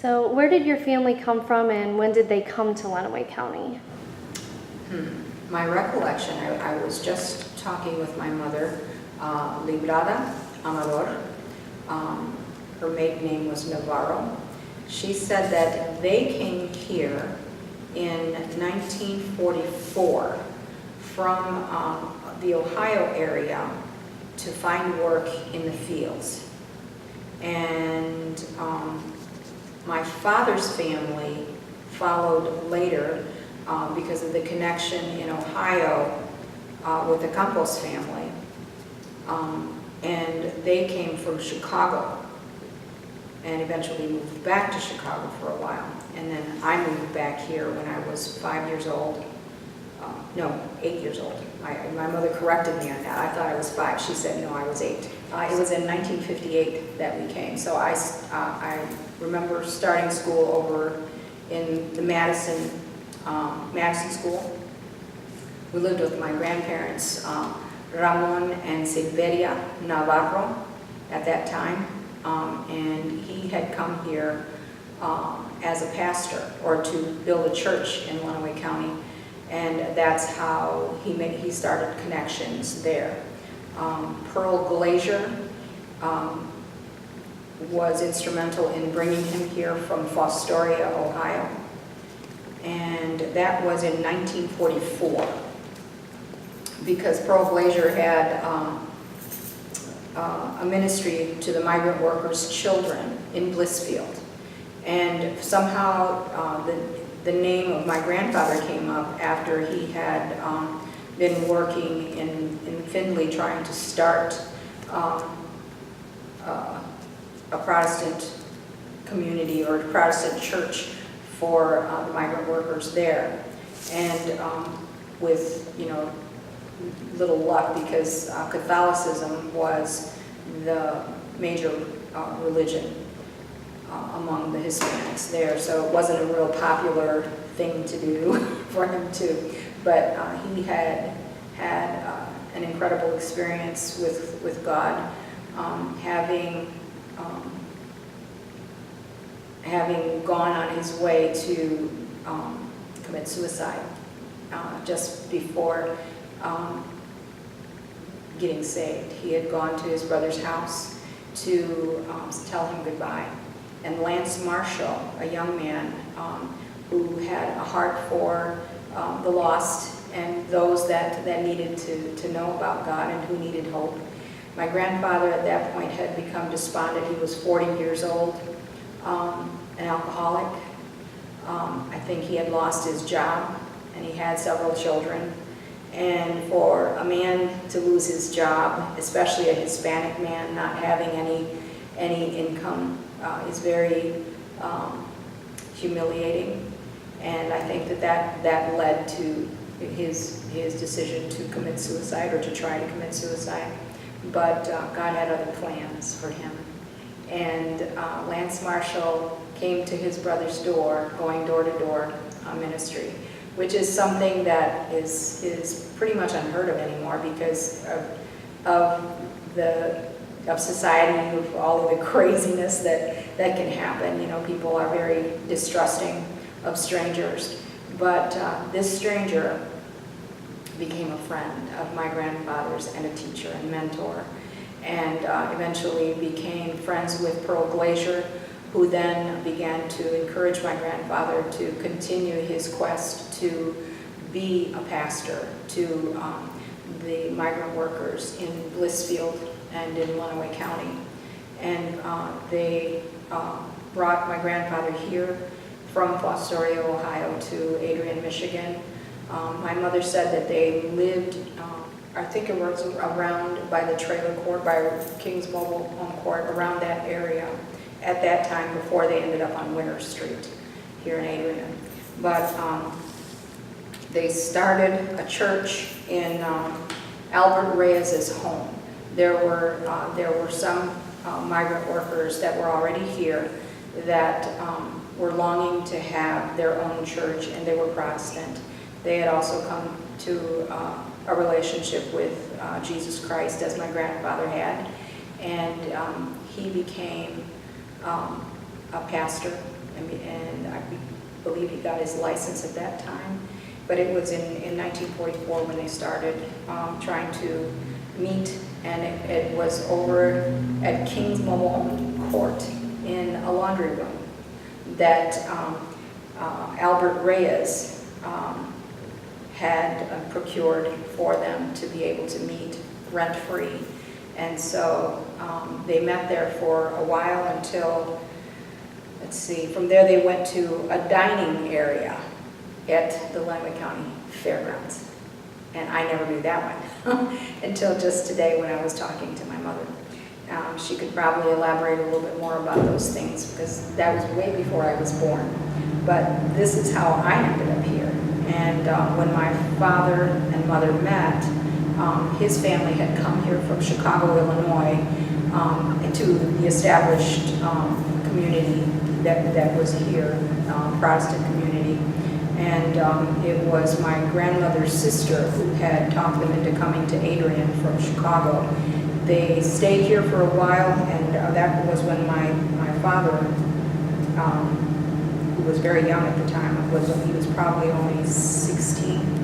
So where did your family come from, and when did they come to Lenawee County? My recollection, I was just talking with my mother, Librada Amador. Her maiden name was Navarro. She said that they came here in 1944 from the Ohio area to find work in the fields. And my father's family followed later because of the connection in Ohio with the Campos family. And they came from Chicago and eventually moved back to Chicago for a while. And then I moved back here when I was 5 years old. No, 8 years old. My mother corrected me on that. I thought I was 5. She said, no, I was 8. It was in 1958 that we came. So I remember starting school over in the Madison School. We lived with my grandparents, Ramon and Silveria Navarro at that time. And he had come here as a pastor, or to build a church in Lenawee County. And that's how he started connections there. Pearl Glazier was instrumental in bringing him here from Fostoria, Ohio. And that was in 1944, because Pearl Glazier had a ministry to the migrant workers' children in Blissfield. And somehow the name of my grandfather came up after he had been working in Findlay trying to start a Protestant community or a Protestant church for the migrant workers there. And with, little luck, because Catholicism was the major religion among the Hispanics there, so it wasn't a real popular thing to do for him to, but he had an incredible experience with God, having gone on his way to commit suicide just before getting saved. He had gone to his brother's house to tell him goodbye. And Lance Marshall, a young man who had a heart for the lost and those that needed to know about God and who needed hope. My grandfather at that point had become despondent. He was 40 years old, an alcoholic. I think he had lost his job, and he had several children. And for a man to lose his job, especially a Hispanic man not having any income, is very humiliating. And I think that led to his decision to commit suicide, or to try to commit suicide. But God had other plans for him. And Lance Marshall came to his brother's door, going door to door ministry, which is something that is pretty much unheard of anymore because of society, of all of the craziness that can happen. People are very distrusting of strangers. But this stranger became a friend of my grandfather's and a teacher and mentor, and eventually became friends with Pearl Glazier, who then began to encourage my grandfather to continue his quest to be a pastor to the migrant workers in Blissfield and in Lenawee County. And they brought my grandfather here from Fostoria, Ohio to Adrian, Michigan. My mother said that they lived, I think it was around by the trailer court, by King's Mobile Home Court, around that area at that time before they ended up on Winter Street here in Adrian. But they started a church in Albert Reyes's home. There were some migrant workers that were already here that were longing to have their own church, and they were Protestant. They had also come to a relationship with Jesus Christ, as my grandfather had, and he became a pastor and I believe he got his license at that time. But it was in 1944 when they started trying to meet, and it was over at King's Momon Court in a laundry room that Albert Reyes had procured for them to be able to meet rent-free. And so they met there for a while until, let's see, from there they went to a dining area at the Lenawee County Fairgrounds. And I never knew that one until just today when I was talking to my mother. She could probably elaborate a little bit more about those things because that was way before I was born. But this is how I ended up here. And when my father and mother met, his family had come here from Chicago, Illinois, into the established community that was here, Protestant community. And it was my grandmother's sister who had talked them into coming to Adrian from Chicago. They stayed here for a while, and that was when my father, who was very young at the time, he was probably only 16,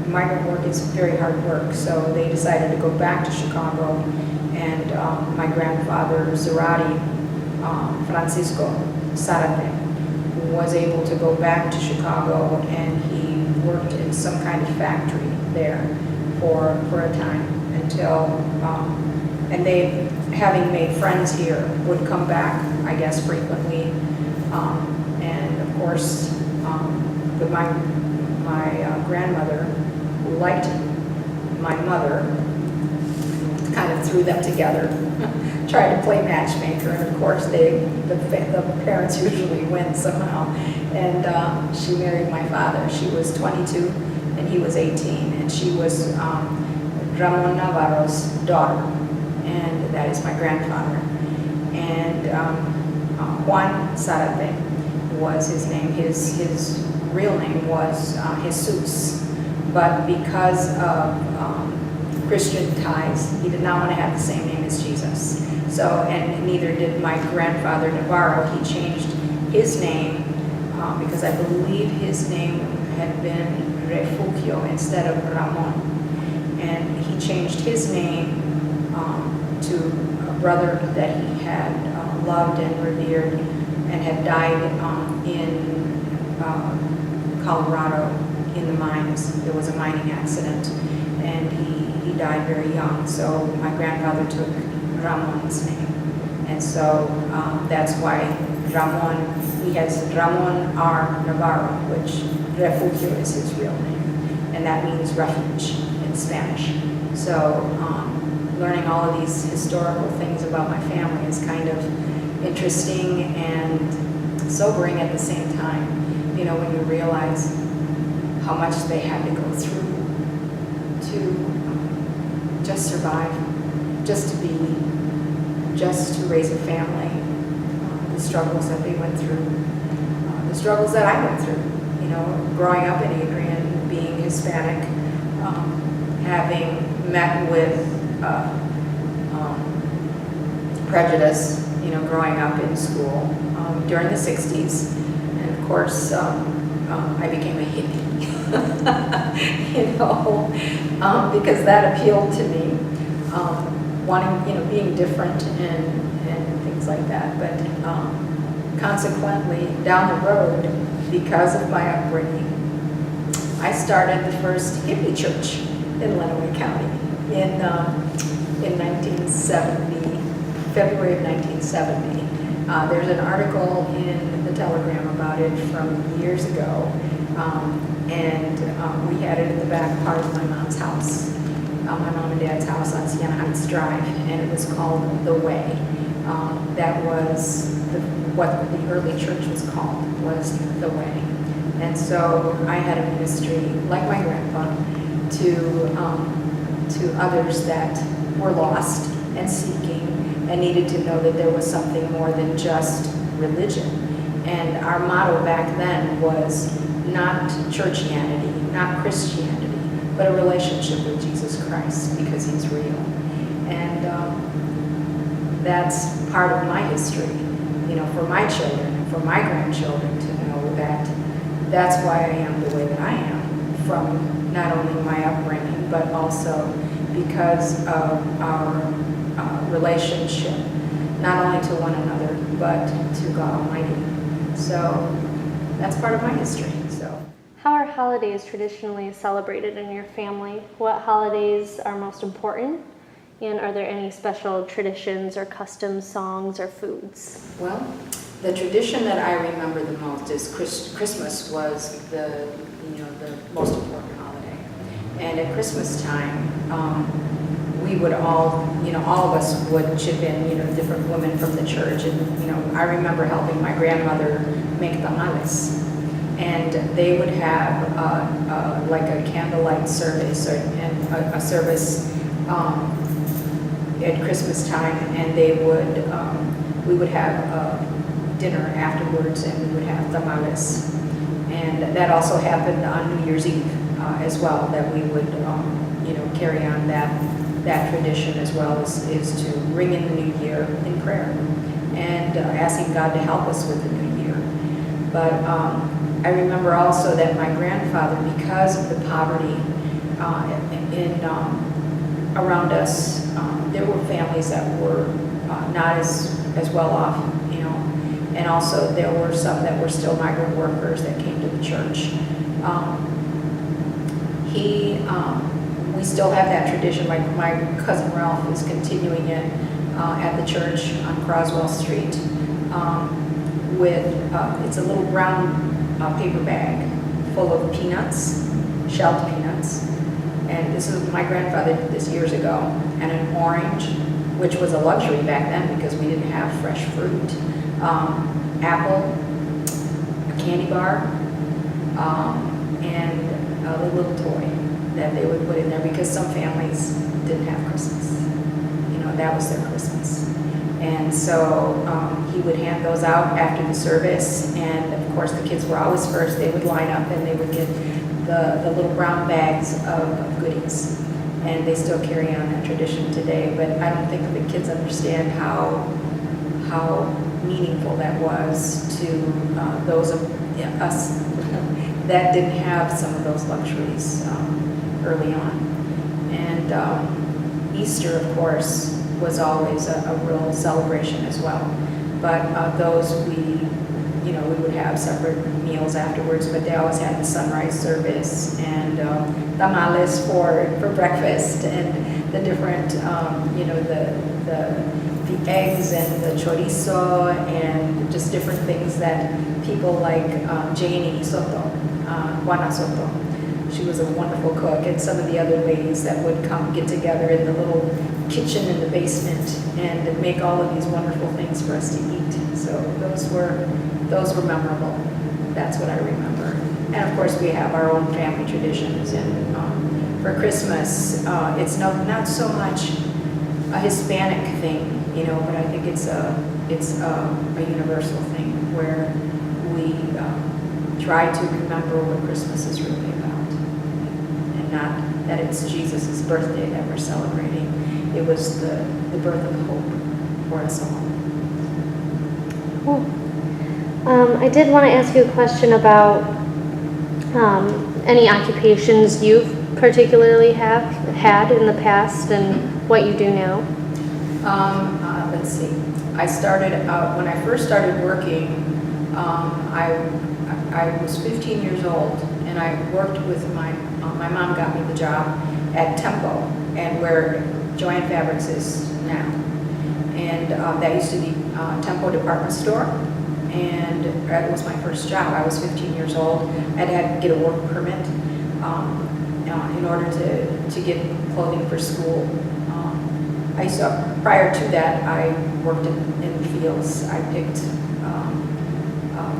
migrant work is very hard work, so they decided to go back to Chicago, and my grandfather, Zarate, Francisco Zarate, was able to go back to Chicago, and he worked in some kind of factory there for a time until, and they, having made friends here, would come back, I guess, frequently, and of course, my grandmother, who liked my mother, kind of threw them together, tried to play matchmaker, and of course the parents usually win somehow. And she married my father. She was 22 and he was 18, and she was Ramon Navarro's daughter, and that is my grandfather. And Juan Zarate was his name. His real name was Jesus, but because of Christian ties, he did not want to have the same name as Jesus. So, and neither did my grandfather Navarro. He changed his name because I believe his name had been Refugio instead of Ramon. And he changed his name to a brother that he had loved and revered and had died in Colorado in the mines. There was a mining accident, and he died very young. So my grandfather took Ramon's name, and so that's why Ramon. He has Ramon R. Navarro, which Refugio is his real name, and that means refuge in Spanish. So learning all of these historical things about my family is kind of interesting and sobering at the same time. You know, when you realize how much they had to go through to just survive, just to be, just to raise a family, the struggles that they went through, the struggles that I went through, you know, growing up in Adrian, being Hispanic, having met with prejudice, you know, growing up in school during the 60s. And of course, I became a hippie, you know, because that appealed to me, wanting, you know, being different and things like that. But consequently, down the road, because of my upbringing, I started the first hippie church in Lenawee County in 1970, February of 1970. There's an article in the Telegram about it from years ago, and we had it in the back part of my mom's house, my mom and dad's house on Siena Heights Drive, and it was called The Way. That was what the early church was called, was The Way. And so I had a ministry, like my grandpa, to others that were lost and seeking and needed to know that there was something more than just religion. And our motto back then was not churchianity, not Christianity, but a relationship with Jesus Christ, because he's real. And that's part of my history, for my children and for my grandchildren to know that that's why I am the way that I am, from not only my upbringing, but also because of our relationship, not only to one another, but to God Almighty. So that's part of my history. So, how are holidays traditionally celebrated in your family? What holidays are most important? And are there any special traditions or customs, songs, or foods? well, the tradition that I remember the most is Christmas was the most important holiday. And at Christmas time, we would all of us would chip in, different women from the church. And, I remember helping my grandmother make tamales. And they would have like a candlelight service and a service at Christmas time, and we would have dinner afterwards, and we would have tamales. And that also happened on New Year's Eve as well, that we would carry on that tradition, as well as is to ring in the new year in prayer and asking God to help us with the new year. But I remember also that my grandfather, because of the poverty around us, there were families that were not as well off, and also there were some that were still migrant workers that came to the church. We still have that tradition. My cousin Ralph is continuing it at the church on Croswell Street with, it's a little brown paper bag full of peanuts, shelled peanuts. And this is, my grandfather did this years ago, and an orange, which was a luxury back then because we didn't have fresh fruit, apple, a candy bar, and a little toy that they would put in there because some families didn't have Christmas. That was their Christmas. And so he would hand those out after the service, and of course the kids were always first. They would line up and they would get the little brown bags of goodies, and they still carry on that tradition today. But I don't think the kids understand how meaningful that was to those of us that didn't have some of those luxuries early on. And Easter, of course, was always a real celebration as well. But those we would have separate meals afterwards, but they always had the sunrise service and tamales for breakfast, and the different, the eggs and the chorizo and just different things that people like Janie Soto, Juana Soto. She was a wonderful cook, and some of the other ladies that would come get together in the little kitchen in the basement and make all of these wonderful things for us to eat. So those were memorable. That's what I remember. And of course, we have our own family traditions. And for Christmas, it's not so much a Hispanic thing, but I think it's a universal thing where we try to remember what Christmas is really about, and not that it's Jesus' birthday that we're celebrating. It was the birth of hope for us all. Cool. I did want to ask you a question about any occupations you've particularly have had in the past and what you do now. Let's see. I started when I first started working. I was 15 years old, and I worked with my mom got me the job at Tempo, and where Joanne Fabrics is now. And that used to be Tempo department store, and that was my first job. I was 15 years old. I had to get a work permit in order to get clothing for school. Prior to that, I worked in the fields. I picked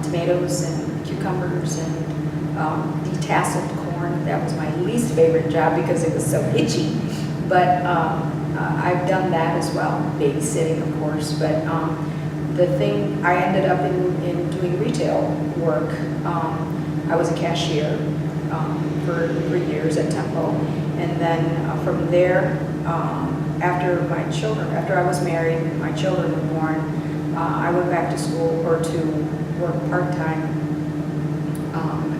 tomatoes and cucumbers and detasseled corn. That was my least favorite job because it was so itchy. But I've done that as well, babysitting, of course. But the thing, I ended up in doing retail work. I was a cashier for years at Tempo. And then from there, after I was married and my children were born, I went back to school or to work part-time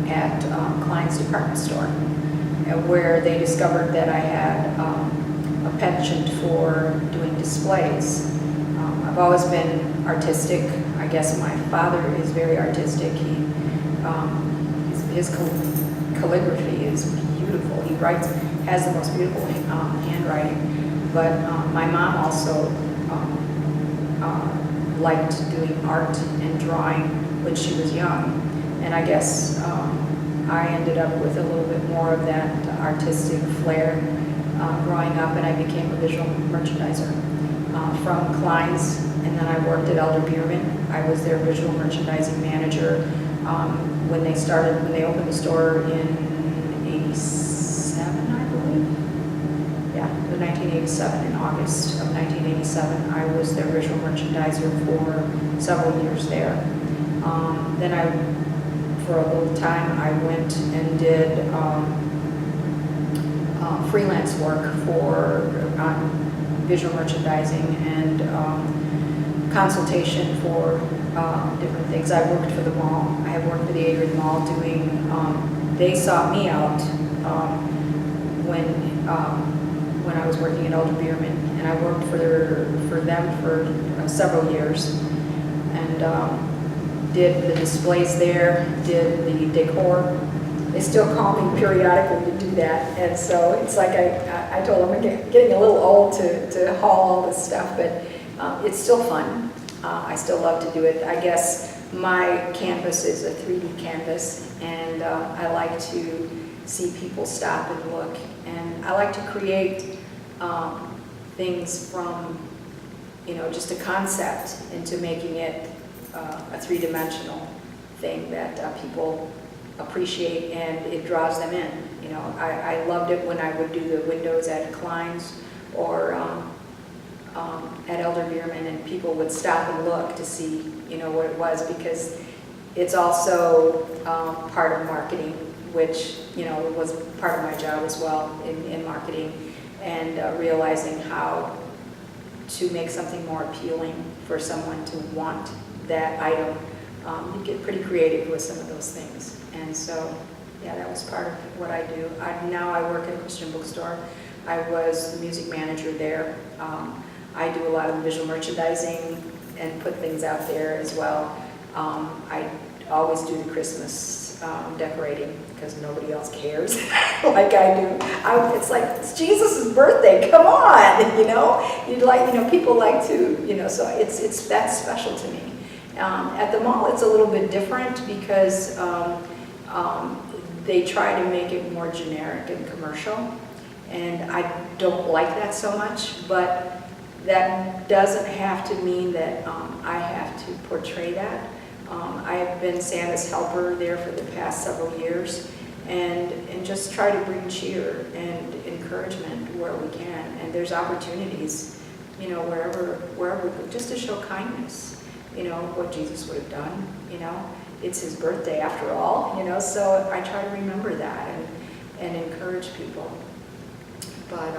at Klein's department store, where they discovered that I had a penchant for doing displays. I've always been artistic. I guess my father is very artistic. His calligraphy is beautiful. He has the most beautiful handwriting. But my mom also liked doing art and drawing when she was young. And I guess I ended up with a little bit more of that artistic flair growing up, and I became a visual merchandiser from Klein's, and then I worked at Elder Bierman. I was their visual merchandising manager when they opened the store in 87, I believe. Yeah, in 1987, in August of 1987, I was their visual merchandiser for several years there. Then for a little time, I went and did freelance work for visual merchandising and consultation for different things. I worked for the mall. I have worked for the Adrian Mall doing, they sought me out when I was working at Elder Bierman, and I worked for them for several years, and did the displays there, did the decor. They still call me periodically to do that, and so it's like I told them I'm getting a little old to haul all this stuff, but it's still fun. I still love to do it. I guess my canvas is a 3D canvas, and I like to see people stop and look, and I like to create things from, just a concept into making it a three-dimensional thing that people appreciate, and it draws them in. I loved it when I would do the windows at Klein's or at Elder Bierman, and people would stop and look to see, what it was, because it's also part of marketing, which, was part of my job as well in marketing, and realizing how to make something more appealing for someone to want that item. You get pretty creative with some of those things. And so, yeah, that was part of what I do. Now I work at a Christian bookstore. I was the music manager there. I do a lot of visual merchandising and put things out there as well. I always do the Christmas decorating because nobody else cares like I do. It's like, it's Jesus' birthday, come on, people like to, so that's special to me. At the mall, it's a little bit different because they try to make it more generic and commercial, and I don't like that so much, but that doesn't have to mean that I have to portray that. I've been Santa's helper there for the past several years, and just try to bring cheer and encouragement where we can, and there's opportunities, wherever, just to show kindness. What Jesus would have done, it's his birthday after all, so I try to remember that and encourage people. But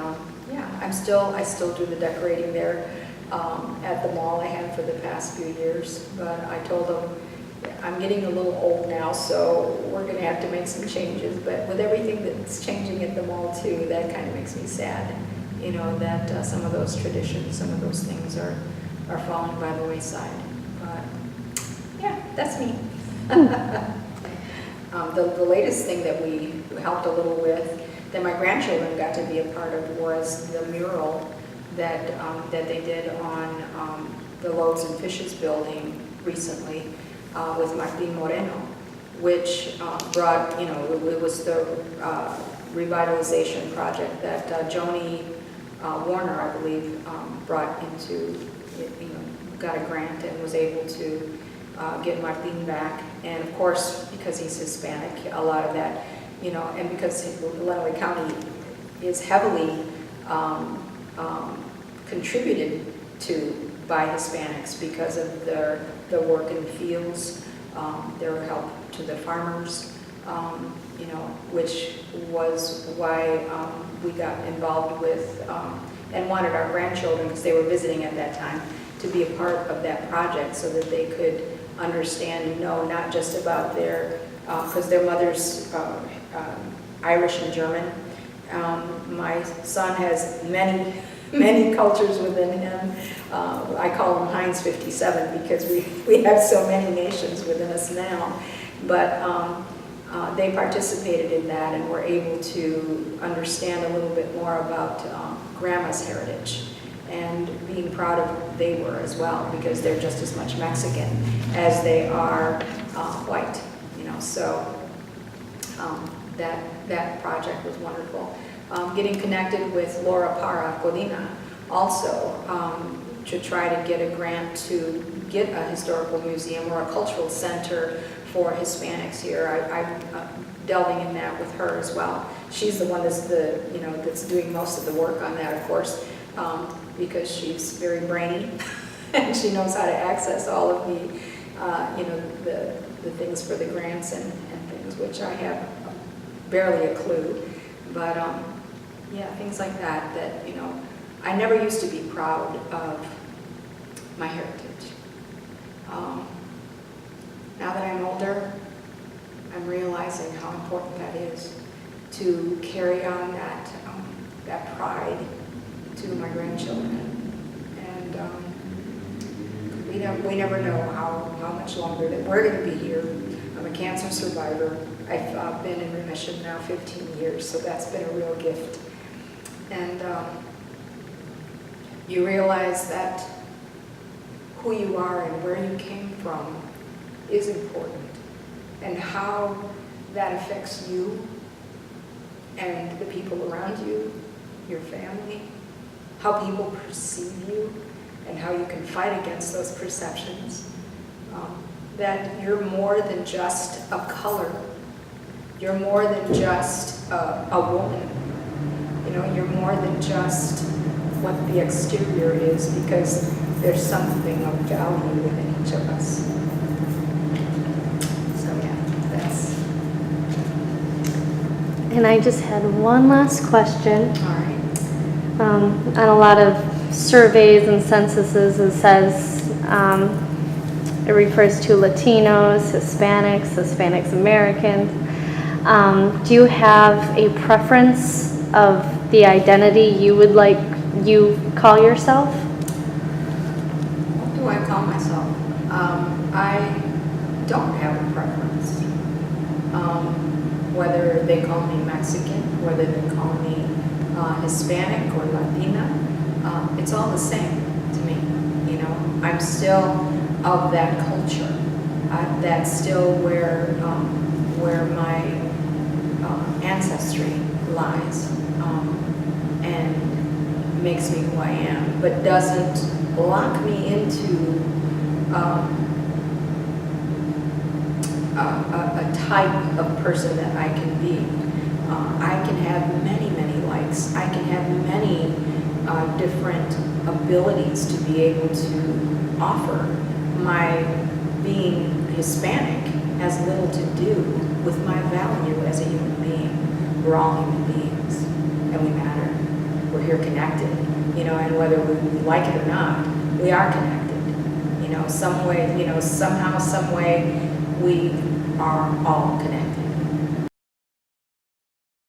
yeah, I still do the decorating there at the mall. I have for the past few years, but I told them I'm getting a little old now, so we're going to have to make some changes. But with everything that's changing at the mall too, that kind of makes me sad, that some of those traditions, some of those things are falling by the wayside. Yeah, that's me. The latest thing that we helped a little with, that my grandchildren got to be a part of, was the mural that they did on the Loaves and Fishes building recently with Martin Moreno, which brought, it was the revitalization project that Joni Warner, I believe, brought into, got a grant and was able to get Martin back. And of course, because he's Hispanic, a lot of that, and because Lenawee County is heavily contributed to by Hispanics because of their work in the fields, their help to the farmers, which was why we got involved with and wanted our grandchildren, because they were visiting at that time, to be a part of that project so that they could understand and know not just about their, because their mother's Irish and German. My son has many, many cultures within him. I call him Heinz 57 because we have so many nations within us now. But they participated in that and were able to understand a little bit more about Grandma's heritage, and being proud of who they were as well, because they're just as much Mexican as they are white, you know. So that project was wonderful. Getting connected with Laura Parra Godina also to try to get a grant to get a historical museum or a cultural center for Hispanics here. I'm delving in that with her as well. She's the one that's doing most of the work on that, of course, because she's very brainy and she knows how to access all of the things for the grants and things, which I have barely a clue. But yeah, things like that, you know, I never used to be proud of my heritage. Now that I'm older, I'm realizing how important that is, to carry on that pride to my grandchildren. And we never know how much longer that we're going to be here. I'm a cancer survivor. I've been in remission now 15 years, so that's been a real gift. And you realize that who you are and where you came from is important, and how that affects you and the people around you, your family, how people perceive you, and how you can fight against those perceptions. That you're more than just a color. You're more than just a woman. You know, you're more than just what the exterior is, because there's something of value within each of us. So yeah, that's... And I just had one last question. All right. On a lot of surveys and censuses, it says it refers to Latinos, Hispanics Americans. Do you have a preference of the identity you would like you call yourself? What do I call myself? I don't have a preference. Whether they call me Mexican, whether they call me Hispanic or Latina, it's all the same to me. You know, I'm still of that culture. That's still where my ancestry lies, and makes me who I am, but doesn't lock me into a type of person that I can be. I can have many, many likes. I can have many different abilities to be able to offer. My being Hispanic has little to do with my value as a human being. We're all human beings, and we matter. We're here connected, you know, and whether we like it or not, we are connected. You know, some way, you know, somehow, some way, we are all connected.